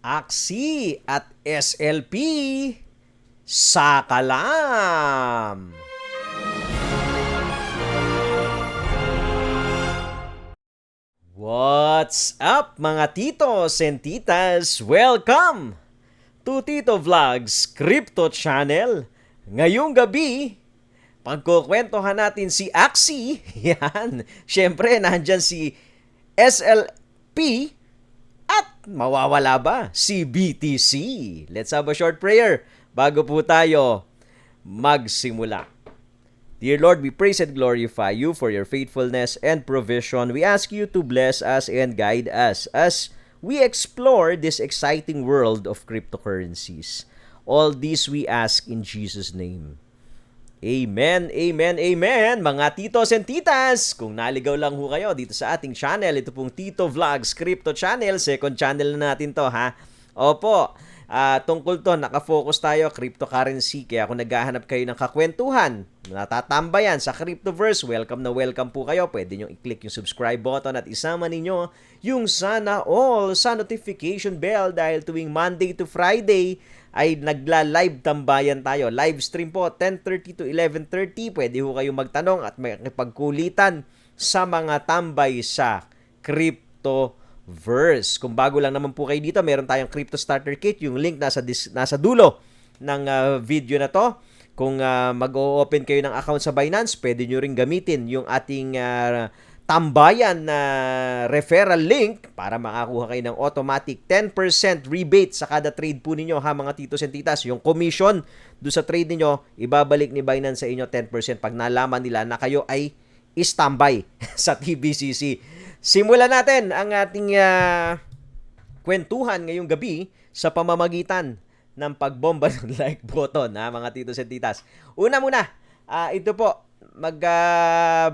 Axie at SLP sa kalam. What's up mga titos and titas? Welcome to Tito Vlogs Crypto Channel. Ngayong gabi, pagkukwentuhan natin si Axie. Yan. Siyempre, nandyan si SLP at mawawala ba si BTC. Let's have a short prayer bago po tayo magsimula. Dear Lord, we praise and glorify you for your faithfulness and provision. We ask you to bless us and guide us as we explore this exciting world of cryptocurrencies. All this we ask in Jesus' name. Amen, amen, amen! Mga titos and titas, kung naligaw lang ho kayo dito sa ating channel, ito pong Tito Vlogs Crypto Channel, second channel na natin to ha. Opo, tungkol to, nakafocus tayo, cryptocurrency, kaya kung naghahanap kayo ng kakwentuhan, natatambayan sa Cryptoverse, welcome na welcome po kayo. Pwede nyo i-click yung subscribe button at isama ninyo yung sana all sa notification bell dahil tuwing Monday to Friday, ay nagla-live tambayan tayo. Live stream po, 10:30 to 11:30. Pwede ho kayong magtanong at makipagkulitan sa mga tambay sa Cryptoverse. Kung bago lang naman po kayo dito, meron tayong Crypto Starter Kit. Yung link nasa dulo ng video na to. Kung mag-o-open kayo ng account sa Binance, pwede nyo rin gamitin yung ating tambayan na referral link para makakuha kayo ng automatic 10% rebate sa kada trade po ninyo ha mga titos and titas. Yung commission do sa trade ninyo, ibabalik ni Binance sa inyo 10% pag nalaman nila na kayo ay standby sa TBCC. Simulan natin ang ating kwentuhan ngayong gabi sa pamamagitan ng pagbomba ng like button ha mga titos and titas. Una muna, ito po,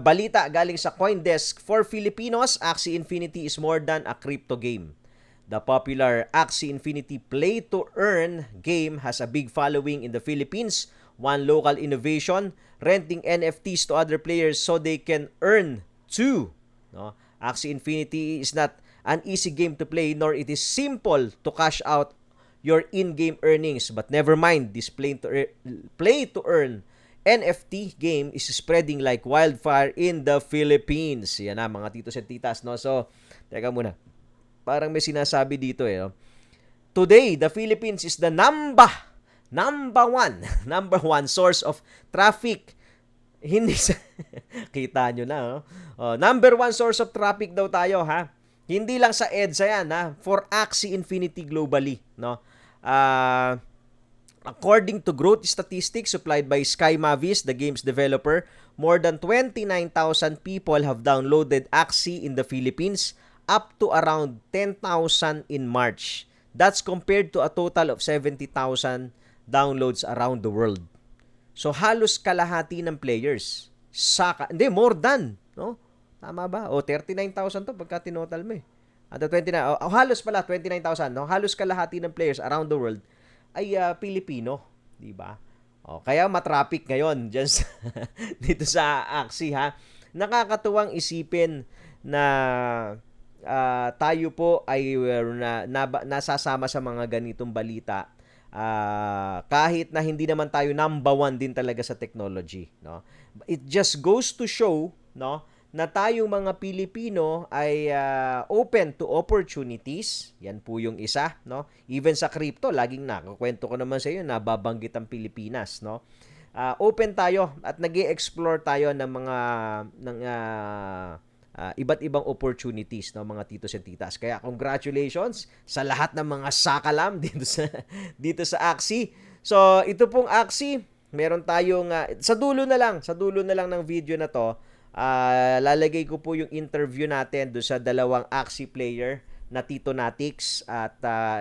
balita galing sa CoinDesk. For Filipinos, Axie Infinity is more than a crypto game. The popular Axie Infinity play-to-earn game has a big following in the Philippines. One local innovation, renting NFTs to other players so they can earn too. No? Axie Infinity is not an easy game to play, nor it is simple to cash out your in-game earnings. But never mind, this play-to-earn NFT game is spreading like wildfire in the Philippines. Yan na mga titos at titas, no? So, teka muna. Parang may sinasabi dito no? Today, the Philippines is the number one source of traffic. Hindi sa kita nyo na, no? Number one source of traffic daw tayo, ha? Hindi lang sa EDSA yan, ha? For Axie Infinity globally, no? According to growth statistics supplied by Sky Mavis, the game's developer, more than 29,000 people have downloaded Axie in the Philippines, up to around 10,000 in March. That's compared to a total of 70,000 downloads around the world. So halos kalahati ng players. Hindi, more than, no? Tama ba? 39,000 to pagka tinotal mo eh. At 29, halos pala 29,000, no? Halos kalahati ng players around the world ay Pilipino, di ba? Kaya matraffic ngayon diyan dito sa Axie ha. Nakakatuwang isipin na tayo po ay nasasama sa mga ganitong balita kahit na hindi naman tayo number one din talaga sa technology, no? It just goes to show, no, na tayong mga Pilipino ay open to opportunities. Yan po yung isa, no? Even sa crypto, laging nakakwento ko naman sa iyo, nababanggit ang Pilipinas, no? Open tayo at nag-i-explore tayo ng mga iba't ibang opportunities, no, mga titos and titas. Kaya congratulations sa lahat ng mga sakalam dito sa Axie. So, ito pong Axie, meron tayong sa dulo na lang ng video na to. Lalagay ko po yung interview natin do sa dalawang Axie player na Tito Natix at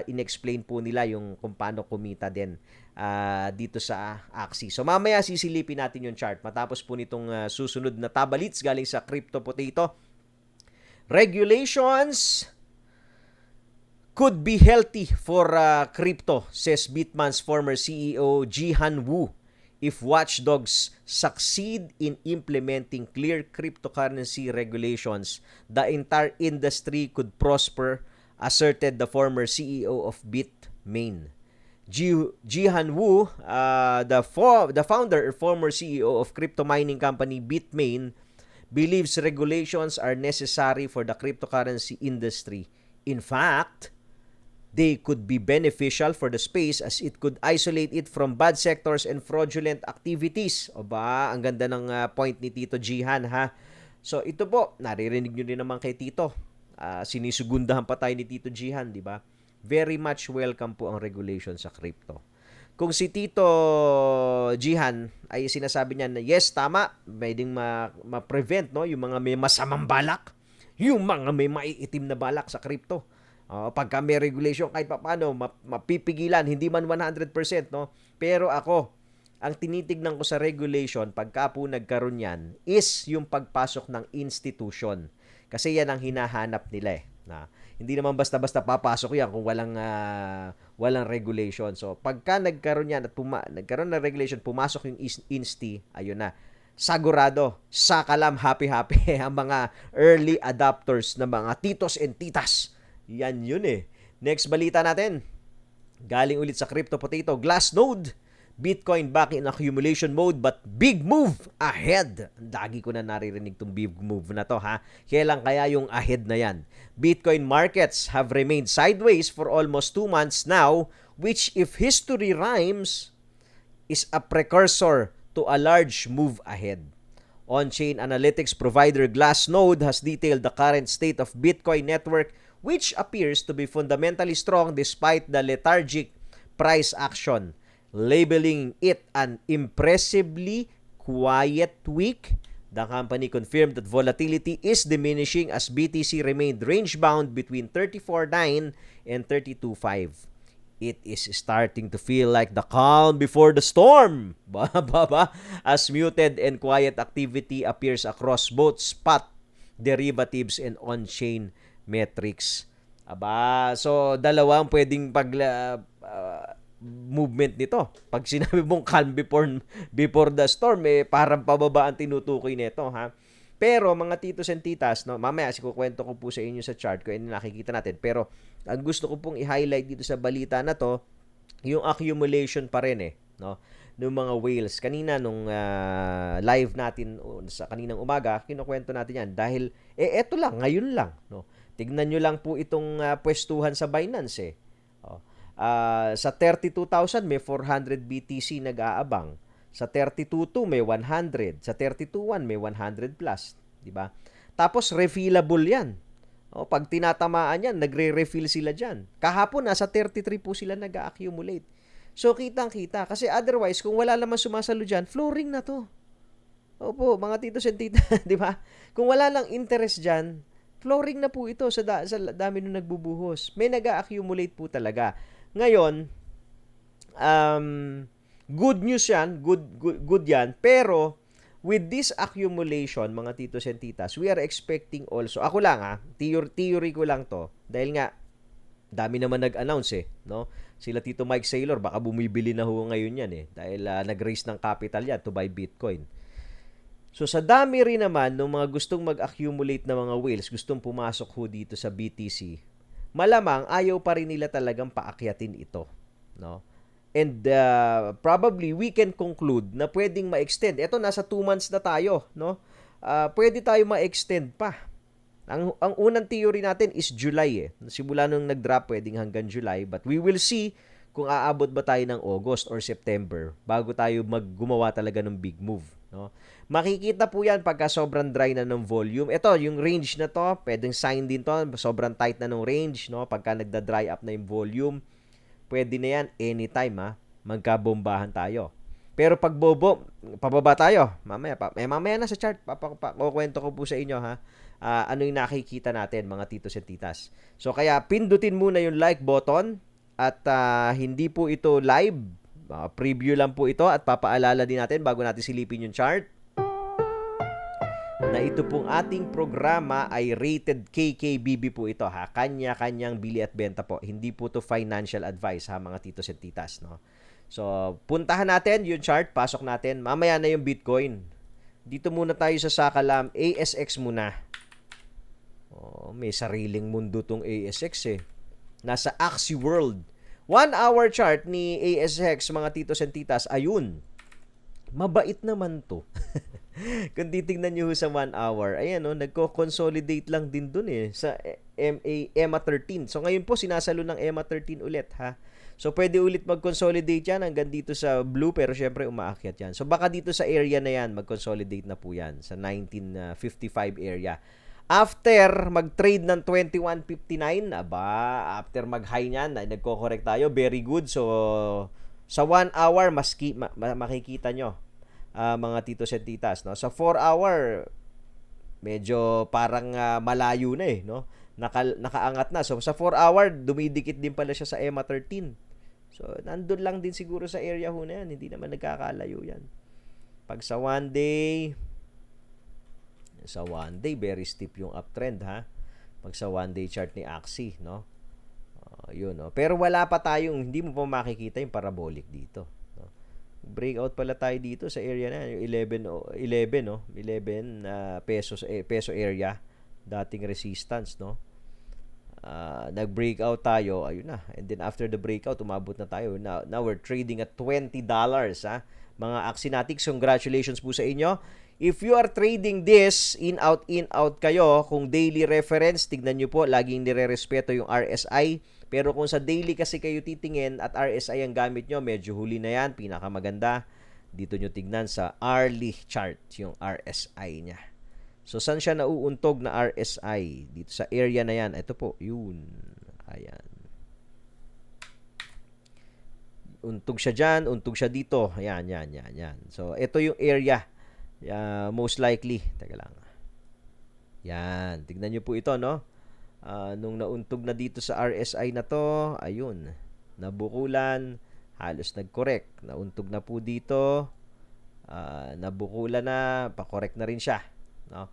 inexplain po nila yung kung paano kumita din dito sa Axie. So mamaya sisilipin natin yung chart matapos po nitong susunod na tabalits galing sa Crypto Potato. Regulations could be healthy for crypto, says Bitman's former CEO Jihan Wu. If watchdogs succeed in implementing clear cryptocurrency regulations, the entire industry could prosper asserted the former CEO of Bitmain. Jihan Wu, the founder or former CEO of crypto mining company Bitmain, believes regulations are necessary for the cryptocurrency industry. In fact, they could be beneficial for the space as it could isolate it from bad sectors and fraudulent activities. O ba, ang ganda ng point ni Tito Jihan, ha? So ito po, naririnig nyo din naman kay Tito. Sinisugundahan pa tayo ni Tito Jihan, di ba? Very much welcome po ang regulation sa crypto. Kung si Tito Jihan ay sinasabi niya na yes, tama, pwedeng ma-prevent no, yung mga may masamang balak, yung mga may maiitim na balak sa crypto. Pagka may regulation, kahit paano, mapipigilan, hindi man 100%, no? Pero ako, ang tinitignan ko sa regulation, pagka po nagkaroon yan, is yung pagpasok ng institution. Kasi yan ang hinahanap nila eh. Na, hindi naman basta-basta papasok yan kung walang regulation. So, pagka nagkaroon yan at nagkaroon ng regulation, pumasok yung insti, ayun na. Sagurado, sakalam, happy-happy ang mga early adopters na mga titos and titas. Yan yun eh. Next balita natin. Galing ulit sa Crypto Potato. Glassnode. Bitcoin back in accumulation mode but big move ahead. Lagi ko na naririnig tong big move na to, ha. Kailan kaya yung ahead na yan? Bitcoin markets have remained sideways for almost 2 months now, which if history rhymes, is a precursor to a large move ahead. On-chain analytics provider Glassnode has detailed the current state of Bitcoin network, which appears to be fundamentally strong despite the lethargic price action, labeling it an impressively quiet week. The company confirmed that volatility is diminishing as BTC remained range-bound between 34.9 and 32.5. It is starting to feel like the calm before the storm. As muted and quiet activity appears across both spot derivatives and on-chain metrics. So dalawang pwedeng movement nito. Pag sinabi mong calm before the storm, parang pababa ang tinutukoy nito, ha. Pero mga titos and titas, no, mamaya sikukwento ko po sa inyo sa chart ko, nakikita natin. Pero ang gusto ko pong i-highlight dito sa balita na to, yung accumulation pa rin no, ng mga whales. Kanina nung live natin sa kaninang umaga, kinukwento natin yan dahil eto lang, ngayon lang, no. Tignan nyo lang po itong pwestuhan sa Binance sa 32,000 may 400 BTC nag-aabang. Sa 32.2 may 100, sa 32.1 may 100 plus, di ba? Tapos refillable 'yan. Pag tinatamaan 'yan, nagre-refill sila diyan. Kahapon nasa 33 po sila nag-accumulate. So kitang-kita kasi otherwise kung wala naman sumasalo diyan, flooring na 'to. Opo, mga titos and tita, di ba? Kung wala lang interest diyan, flooring na po ito sa dami nung nagbubuhos. May nag-accumulate po talaga. Ngayon, good news yan, good yan, pero with this accumulation, mga titos and titas, we are expecting also, ako lang theory ko lang to, dahil nga, dami naman nag-announce no? Sila Tito Mike Saylor, baka bumibili na ho ngayon yan dahil nag-raise ng capital yan to buy Bitcoin. So sa dami rin naman ng mga gustong mag-accumulate na mga whales, gustong pumasok ho dito sa BTC, malamang ayaw pa rin nila talagang paakyatin ito, no? And probably we can conclude na pwedeng ma-extend. Ito nasa 2 months na tayo, no? Pwede tayo ma-extend pa. Ang unang theory natin is July Simula nung nag-drop pwedeng hanggang July, but we will see kung aabot ba tayo ng August or September bago tayo gumawa talaga ng big move, no? Makikita po yan pagka sobrang dry na ng volume. Ito, yung range na to, pwedeng sign din to, sobrang tight na ng range, no? Pagka nagda-dry up na yung volume, pwede na yan anytime, magkabombahan tayo. Pero pag pababa tayo, mamaya na sa chart, kukwento ko po sa inyo, ano yung nakikita natin, mga titos at titas. So, kaya pindutin muna yung like button at hindi po ito live. Preview lang po ito at papaalala din natin bago natin silipin yung chart na ito pong ating programa ay rated KKBB po ito, kanya-kanyang bili at benta po. Hindi po to financial advice, mga titos at titas, no? So, puntahan natin yung chart, pasok natin. Mamaya na yung Bitcoin. Dito muna tayo sa sakalam, ASX muna. May sariling mundo tong ASX Nasa Axie World. 1-hour chart ni ASX, mga titos and titas, ayun. Mabait naman to. Kung titingnan nyo sa 1 hour, ayan nagko-consolidate lang din dun sa EMA 13. So ngayon po sinasalo ng EMA 13 ulit ha. So pwede ulit mag-consolidate yan hanggang dito sa blue, pero syempre umaakyat yan. So baka dito sa area na yan, mag-consolidate na po yan sa 1955 area. After mag-trade ng 2159, after mag-high niyan, nagko-correct tayo, very good. So sa 1 hour, makikita nyo, mga titos at titas. No? Sa 4 hour, medyo parang malayo na no? Nakaangat na. So sa 4 hour, dumidikit din pala siya sa EMA 13. So nandun lang din siguro sa area ho na yan. Hindi naman nagkakalayo yan. Pag sa 1 day, very steep yung uptrend ha. Pag sa 1 day chart ni Axie, no? Yun, no? Pero wala pa tayong, hindi mo pa makikita yung parabolic dito. No? Breakout pala tayo dito sa area na, yung 11 no? 11 peso area, dating resistance, no? Nag-breakout tayo, ayun na. And then after the breakout, umabot na tayo. Now we're trading at $20, ha? Mga Axinatics, congratulations po sa inyo. If you are trading this, in out kayo, kung daily reference, tignan nyo po, laging nire-respeto yung RSI. Pero kung sa daily kasi kayo titingin at RSI ang gamit nyo, medyo huli na yan, pinakamaganda. Dito nyo tignan sa hourly chart, yung RSI niya. So, saan siya nauuntog na RSI? Dito sa area na yan. Ito po, yun. Ayan. Untog siya dyan, untog siya dito. Ayan. So, ito yung area. Most likely. Teka lang. Yan. Tignan nyo po ito, no? Nung nauntog na dito sa RSI na to, ayun. Nabukulan. Halos nag-correct. Nauntog na po dito. Nabukulan na. Pa-correct na rin siya. No?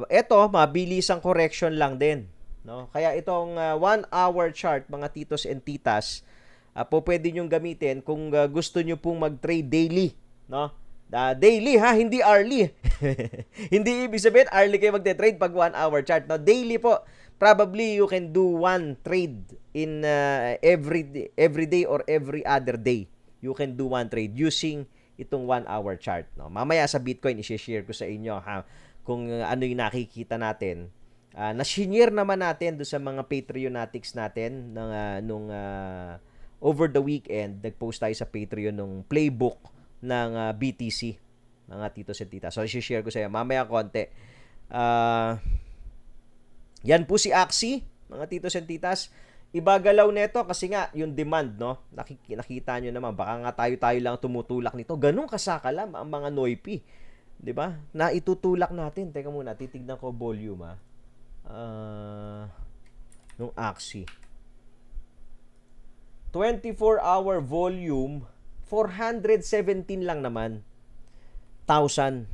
Ito, mabilisang correction lang din. No? Kaya itong 1 hour chart, mga titos and titas, po pwede nyong gamitin kung gusto nyo pong mag-trade daily. No? Daily ha, hindi hourly. Hindi ibig sabihin hourly kayo magte-trade pag 1 hour chart. No? Daily po, probably you can do one trade in every day or every other day. You can do one trade using itong 1 hour chart. No? Mamaya sa Bitcoin, i-share ko sa inyo ha, kung ano yung nakikita natin. Na-share naman natin do sa mga Patreonatics natin nung over the weekend. Nag-post tayo sa Patreon nung playbook ng BTC, mga titos at tita. So, i-share ko sa inyo mamaya konti. Yan po si Axie, mga titos and titas. Ibagalaw nito kasi nga yung demand, no? Nakita nyo naman, baka nga tayo lang tumutulak nito. Ganun kasakalam ang mga NOIPI, 'di ba? Na itutulak natin. Teka muna, titignan ko volume nung Axie. 24-hour volume, 417 lang naman. 1,000.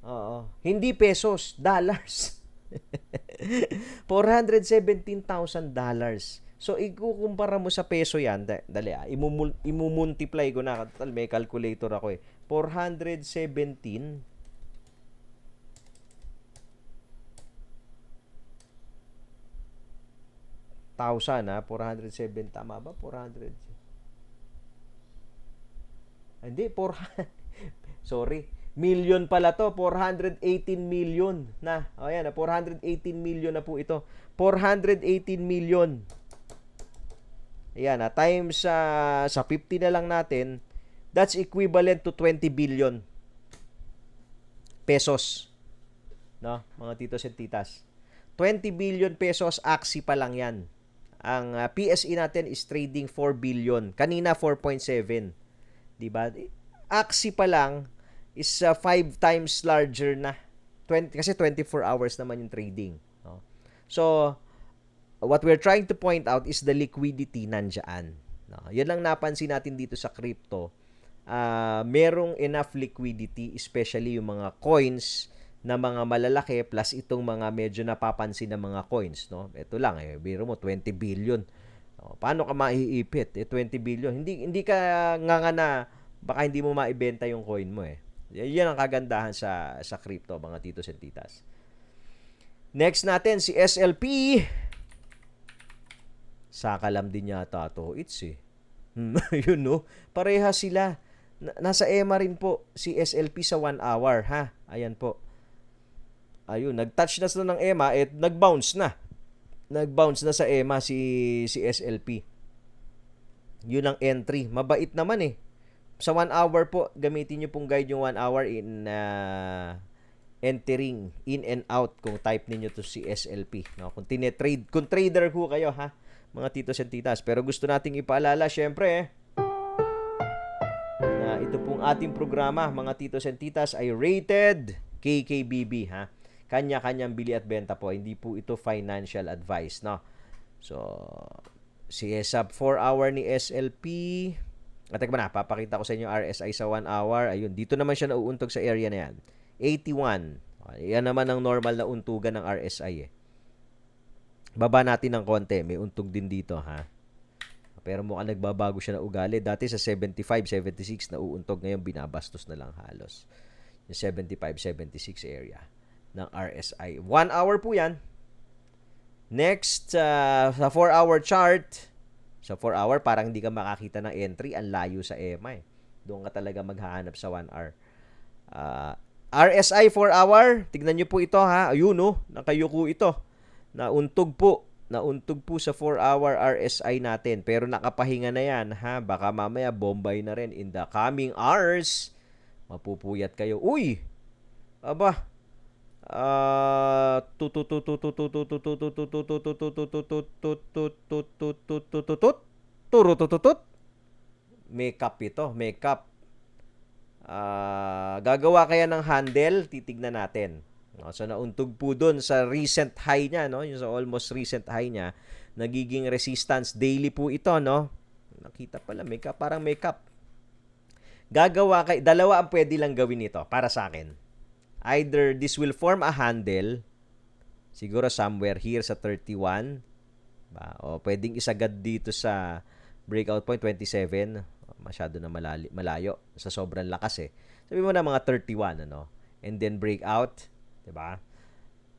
Oo. Hindi pesos, dollars. $417,000. So, ikukumpara mo sa peso yan. Dali imumultiply ko na. May calculator ako 417,000 407, tama ba? 400. Hindi, 400. Sorry. Million pala to, 418 million na. O yan, 418 million na po ito. 418 million. Ayan, times sa 50 na lang natin, that's equivalent to 20 billion pesos. No, mga titos at titas. 20 billion pesos, Axie pa lang yan. Ang PSE natin is trading 4 billion. Kanina 4.7. Diba? Axie pa lang is 5 times larger na. Kasi 24 hours naman yung trading. No? So, what we're trying to point out is the liquidity nandyan. No? Yan lang napansin natin dito sa crypto. Merong enough liquidity, especially yung mga coins na mga malalaki plus itong mga medyo napapansin na mga coins. No? Ito lang, biro mo, 20 billion. No? Paano ka maiipit? 20 billion. Hindi ka nga na, baka hindi mo maibenta yung coin mo . Yan ang kagandahan sa crypto, mga titos and titas. Next natin, si SLP. Sakalam din yata to. It's eh. Yun no. Pareha sila. Nasa EMA rin po si SLP sa 1 hour ha. Ayan po. Ayun, nag-touch na ng EMA at nag-bounce na. Nag-bounce na sa EMA si SLP. Yun ang entry. Mabait naman eh. Sa 1 hour po, gamitin nyo pong guide yung 1 hour in entering in and out kung type ninyo to si SLP. No? Kung tinetrade, kung trader ho kayo ha, mga titos and titas. Pero gusto nating ipaalala, syempre, na ito pong ating programa, mga titos and titas, ay rated KKBB ha. Kanya-kanyang bili at benta po. Hindi po ito financial advice, no? So, si sub 4 hour ni SLP. At teka na, papakita ko sa inyo RSI sa 1 hour. Ayun, dito naman siya nauuntog sa area na yan. 81. Yan naman ang normal na untugan ng RSI eh. Baba natin ng konti. May untog din dito ha. Pero mukhang nagbabago siya na ugali. Dati sa 75, 76 nauuntog. Ngayon binabastos na lang halos. Yung 75, 76 area ng RSI. 1 hour po yan. Next, sa 4 hour chart. Sa 4 hour, parang hindi ka makakita ng entry. Ang layo sa EMA eh. Doon ka talaga maghahanap sa 1 hour. RSI 4 hour. Tignan nyo po ito ha. Ayun no. Nakayuko ito. Nauntog po. Nauntog po sa 4 hour RSI natin. Pero nakapahinga na yan ha. Baka mamaya Bombay na rin in the coming hours. Mapupuyat kayo. Uy! Aba. Makeup ito. Makeup. Gagawa kaya ng handle? Titignan natin. No, so nauntog po doon sa recent high niya, no? Yung sa almost recent high niya, nagiging resistance daily po ito, no? Nakita pala, makeup, parang makeup. Gagawa kay dalawa ang pwede lang gawin ito para sa akin. Either this will form a handle, siguro somewhere here sa 31, ba? O pwedeng isagad dito sa breakout point 27, masyado na malayo sa sobrang lakas eh. Sabi mo na mga 31 ano, and then breakout, 'di ba?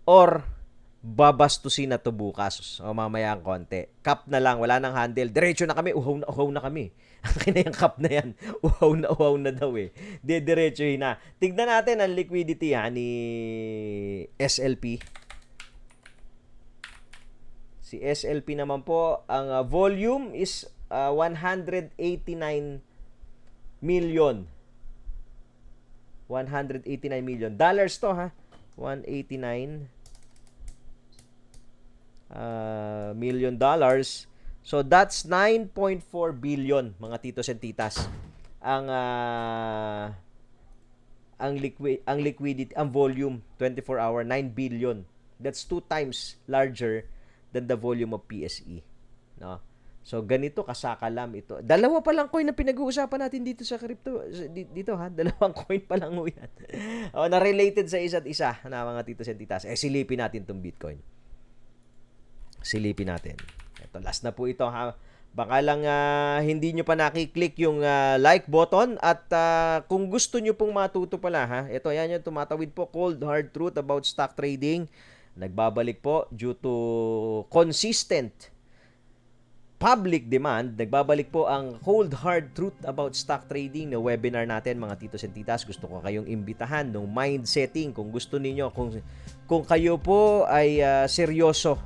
Or babastusin na to bukas o mamaya ang konti. Cup na lang, wala nang handle. Diretso na kami, uhaw na kami. Akin na yung cup na yan. Uhaw na daw eh. Diretsohin na. Tignan natin ang liquidity ha, ni SLP. Si SLP naman po, ang volume is 189 million. 189 million. Dollars to ha. 189 million dollars. So that's 9.4 billion mga titos and titas. Ang liquidity, ang volume 24 hour 9 billion. That's 2 times larger than the volume of PSE, no? So ganito kasakalam ito. Dalawa pa lang coin na pinag-uusapan natin dito sa crypto dito ha. Dalawang coin pa lang 'yan. Na related sa isa't isa na mga titos and titas. Silipin natin tong Bitcoin. Silipin natin. Ito, last na po ito ha. Baka lang hindi nyo pa nakiklik yung like button at kung gusto nyo pong matuto pala ha. Ito, yan yung tumatawid po. Cold hard truth about stock trading. Nagbabalik po due to consistent public demand. Nagbabalik po ang cold hard truth about stock trading na webinar natin mga titos and titas. Gusto ko kayong imbitahan ng mind setting kung gusto niyo, kung kayo po ay seryoso.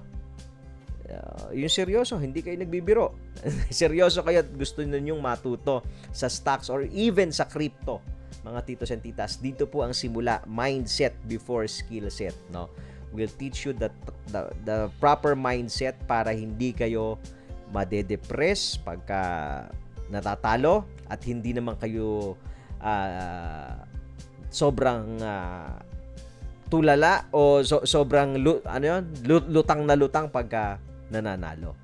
Yung seryoso, hindi kayo nagbibiro. Seryoso kayo at gusto ninyong matuto sa stocks or even sa crypto, mga titos and titas. Dito po ang simula, mindset before skill set, no? We'll teach you the proper mindset para hindi kayo madedepress pagka natatalo at hindi naman kayo sobrang tulala o sobrang lutang na lutang pagka nananalo.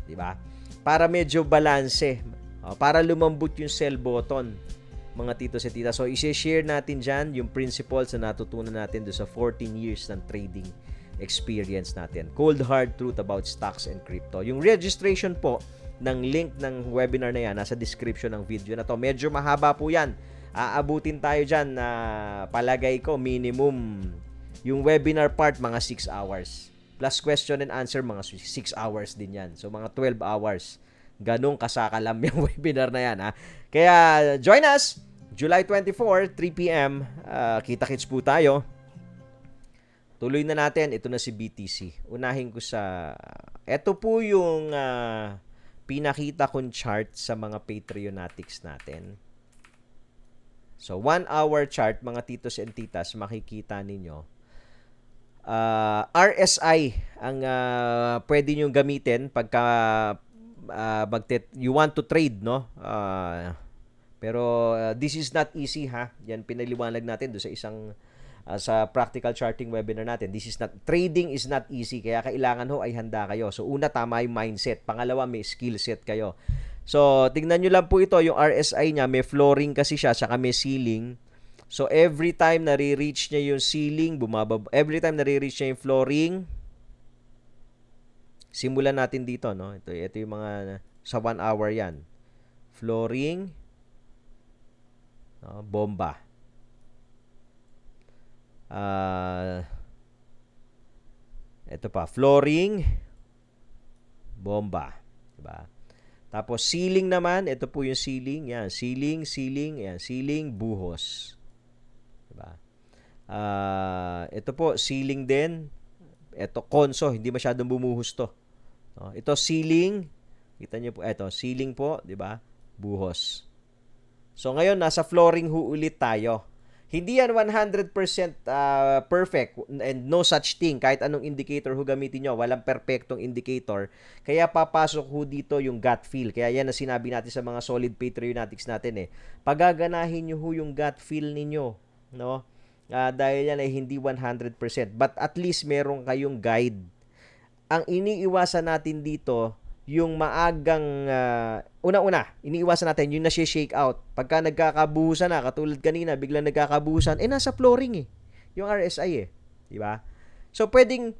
'Di ba? Para medyo balanse, para lumambot yung sell button, mga titos at titas. So i-share natin diyan yung principles na natutunan natin do sa 14 years ng trading experience natin. Cold hard truth about stocks and crypto. Yung registration po ng link ng webinar na yan nasa description ng video na to. Medyo mahaba po yan. Aabutin tayo dyan na palagay ko minimum yung webinar part mga 6 hours. Plus question and answer, mga 6 hours din yan. So, mga 12 hours. Ganong kasakalam yung webinar na yan, ha? Kaya, join us! July 24, 3 p.m. Kita-kits po tayo. Tuloy na natin. Ito na si BTC. Unahin ko sa... Ito po yung pinakita kong chart sa mga Patreonatics natin. So, 1 hour chart, mga titos and titas, makikita ninyo. RSI ang pwede nyo gamitin pagka you want to trade, no? Pero this is not easy, ha? Yan pinaliwanag natin do sa isang sa practical charting webinar natin. This is not, trading is not easy, kaya kailangan ho ay handa kayo. So una, tama yung mindset. Pangalawa, may skill set kayo. So tingnan nyo lang po ito, yung RSI niya, may flooring kasi siya, saka may ceiling. So every time nare-reach niya yung ceiling, bumababa. Every time nare-reach niya yung flooring, simulan natin dito, no? Ito yung mga sa 1 hour yan. Flooring, no? Bomba. Ito pa, flooring, bomba, diba? Tapos ceiling naman, ito po yung ceiling, yan, ceiling, yan, ceiling, buhos. Diba? Ito po, ceiling din. Ito, konso, hindi masyadong bumuhos to. No? Ito, ceiling. Kita nyo po, ito, ceiling po, di ba? Buhos. So, ngayon, nasa flooring ho ulit tayo. Hindi yan 100% perfect and no such thing. Kahit anong indicator ho gamitin nyo, walang perfectong indicator. Kaya papasok ho dito yung gut feel. Kaya yan na sinabi natin sa mga solid Patreonatics natin, eh. Pagaganahin nyo ho yung gut feel ninyo, no? Dahil yan ay hindi 100%. But at least meron kayong guide. Ang iniiwasan natin dito, yung maagang, una-una, iniiwasan natin yung nasi-shake out. Pagka nagkakabuhusan na, katulad kanina, biglang nagkakabuhusan, nasa flooring eh. Yung RSI eh. Diba? So, pwedeng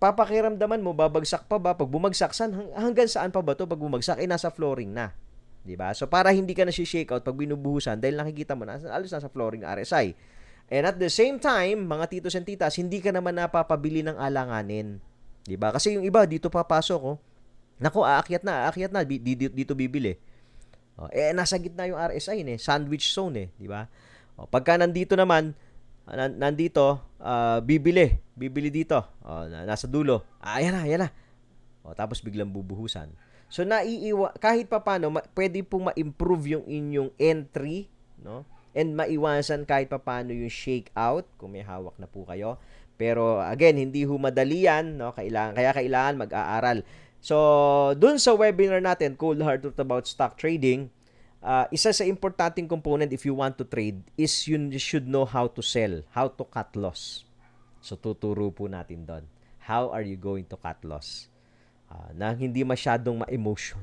papakiramdaman mo, babagsak pa ba? Pag bumagsak, hanggang saan pa ba to? Pag bumagsak, nasa flooring na. Diba? So, para hindi ka nasi-shake out pag binubuhusan, dahil nakikita mo na, alos nasa flooring RSI. And at the same time, mga titos and titas, hindi ka naman napapabili ng alanganin. Diba? Kasi yung iba, dito papasok, oh. Naku, aakyat na, dito bibili. Oh, nasa gitna yung RSI, sandwich zone, diba? Oh, pagka nandito naman, bibili dito. Oh, nasa dulo. Ayan na. Oh, tapos biglang bubuhusan. So, kahit papano, pwede pong ma-improve yung inyong entry, no? And maiwasan kahit papano yung shake out kung may hawak na po kayo. Pero again, hindi ho madali yan, no? Kaya kailangan mag-aaral. So, dun sa webinar natin, Cold Hard Truth About Stock Trading, isa sa importanteng component if you want to trade is you should know how to sell, how to cut loss. So, tuturo po natin doon. How are you going to cut loss? Na hindi masyadong ma-emotion.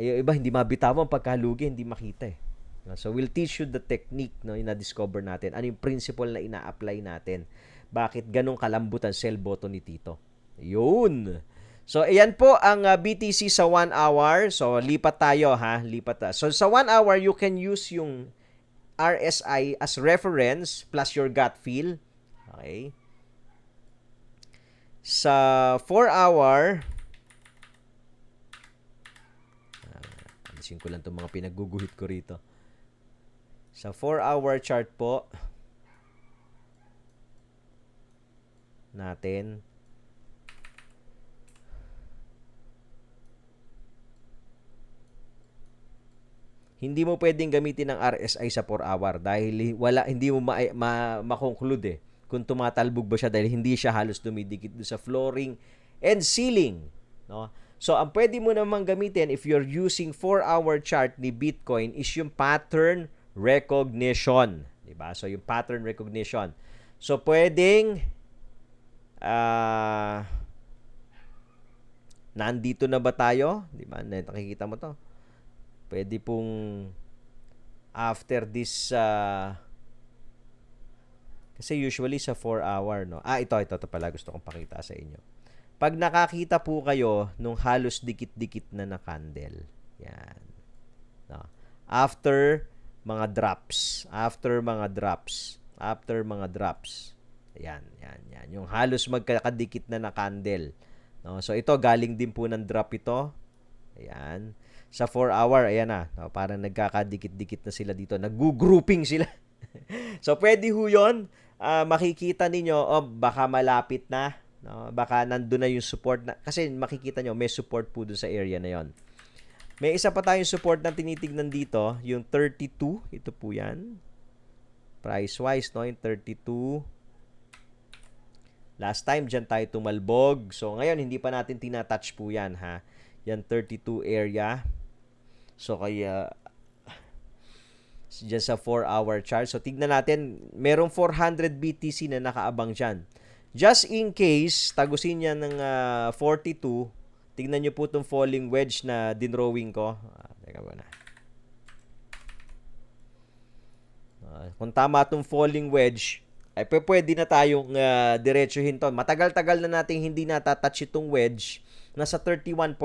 Yung iba, hindi mabitawan pagkalugi, hindi makita eh. So, we'll teach you the technique, no, yung na-discover natin. Ano yung principle na ina-apply natin. Bakit ganong kalambutan sell button ni Tito? Yun. So, ayan po ang BTC sa 1 hour. So, lipat tayo, ha? So, sa 1 hour, you can use yung RSI as reference plus your gut feel. Okay? Sa 4 hour, alisin ko lang itong mga pinagguguhit ko rito. Sa 4-hour chart po natin, hindi mo pwedeng gamitin ng RSI sa 4-hour dahil hindi mo ma-conclude kung tumatalbog ba siya dahil hindi siya halos dumidikit sa flooring and ceiling, no? So, ang pwede mo namang gamitin if you're using 4-hour chart ni Bitcoin is yung pattern recognition, diba? So, yung pattern recognition. So, pwedeng nandito na ba tayo? Diba? Nakikita mo to. Pwede pong after this kasi usually sa 4-hour, no? Ito pala gusto kong pakita sa inyo. Pag nakakita po kayo nung halos dikit-dikit na candle, yan. No? After mga drops. Yan, yan, yan. Yung halos magkakadikit na candle. No? So ito, galing din po ng drop ito. Ayan. Sa 4 hour, ayan na. No? Parang nagkakadikit-dikit na sila dito. Nag-grouping sila. So pwede ho yun. Makikita ninyo, baka malapit na. No? Baka nandun na yung support. Kasi makikita nyo, may support po dun sa area na yon. May isa pa tayong support na tinitignan dito. Yung 32. Ito po yan. Price-wise, no? Yung 32. Last time, dyan tayo tumalbog. So, ngayon, hindi pa natin tinatouch po yan, ha? Yan, 32 area. So, kaya, dyan sa 4-hour chart. So, tignan natin, merong 400 BTC na nakaabang dyan. Just in case, tagusin niya ng 42, tignan nyo po itong falling wedge na dinrowing ko. Teka muna. Kung tama itong falling wedge, ay pwede na tayong diretsuhin to. Matagal-tagal na nating hindi natatouch itong wedge. Nasa 31.6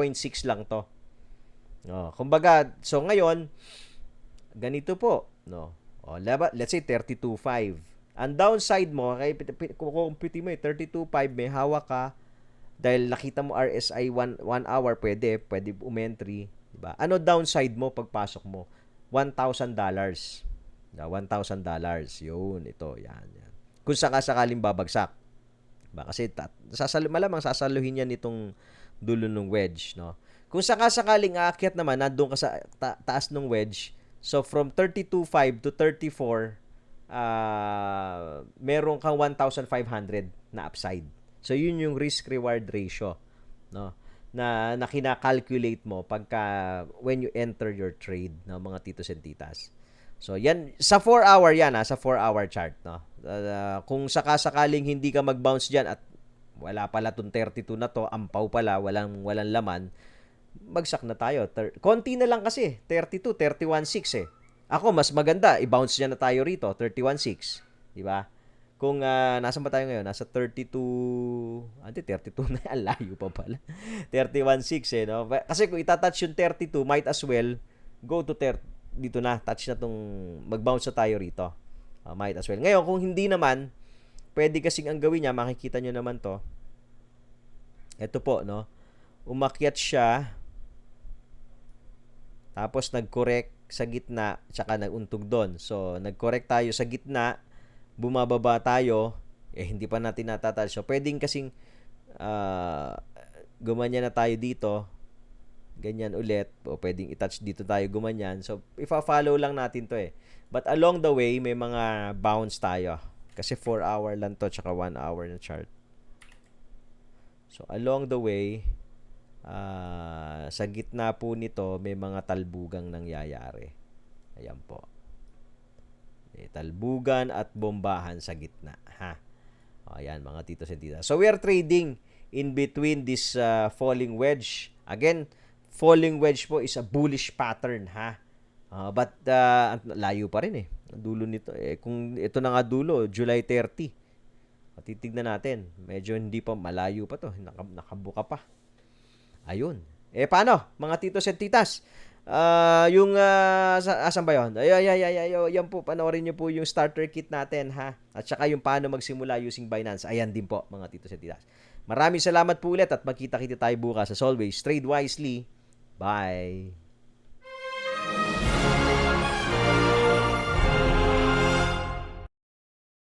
lang to. No, kumbaga, so ngayon, ganito po. No? Let's say 32.5. Ang downside mo, kukumpute mo 32.5, may hawak ka. Dahil nakita mo RSI 1 hour, pwede umentry. Diba? Ano downside mo pagpasok mo? $1,000. $1,000. Yun, ito, yan. Kung sakaling babagsak. Diba? Kasi malamang sasaluhin yan itong dulo ng wedge. No? Kung sakaling aakyat naman, nandun ka sa taas ng wedge, so from 32.5 to 34, meron kang 1,500 na upside. So, yun yung risk-reward ratio, no? Na kina-calculate mo pagka when you enter your trade, no, mga titos and titas. So, yan, sa 4-hour yan, sa 4-hour chart, no? Kung sakaling hindi ka mag-bounce dyan at wala pala tong 32 na to, ampaw pala, walang laman, bagsak na tayo. Konti na lang kasi, 32, 31.6 eh. Ako, mas maganda, i-bounce dyan na tayo rito, 31.6. Diba? Kung nasa ba tayo ngayon? Nasa 32, 32 na yan, layo pa pala. 31.6 eh, no? Kasi kung itatouch yung 32, might as well go to 30. Dito na, touch na tong, mag-bounce na tayo rito. Might as well. Ngayon, kung hindi naman, pwede kasing ang gawin niya, makikita nyo naman to. Ito po, no? Umakyat siya, tapos nag-correct sa gitna, tsaka nag-untog doon. So, nag-correct tayo sa gitna, bumababa tayo, hindi pa natin natatouch. So, pwedeng kasing gumanyan na tayo dito, ganyan ulit, o pwedeng i-touch dito tayo gumanyan. So, ifa-follow lang natin to eh. But along the way, may mga bounce tayo. Kasi 4-hour lang to, tsaka 1 hour na chart. So, along the way, sa gitna po nito, may mga talbugang nangyayari. Ayan po. Talbugan at bombahan sa gitna, ha. Ayan, mga titos and titas. So we are trading in between this falling wedge. Again, falling wedge po is a bullish pattern, ha. But layo pa rin eh. Ang dulo nito kung ito na nga dulo, July 30. Titignan natin. Medyo hindi pa, malayo pa to. Nakabuka pa. Ayun. Paano, mga titos and titas? Asan ba yun? Yan po, panoorin nyo po yung starter kit natin, ha? At saka yung paano magsimula using Binance. Ayan din po, mga titos and titas. Maraming salamat po ulit at magkita-kita tayo bukas. As always, trade wisely. Bye!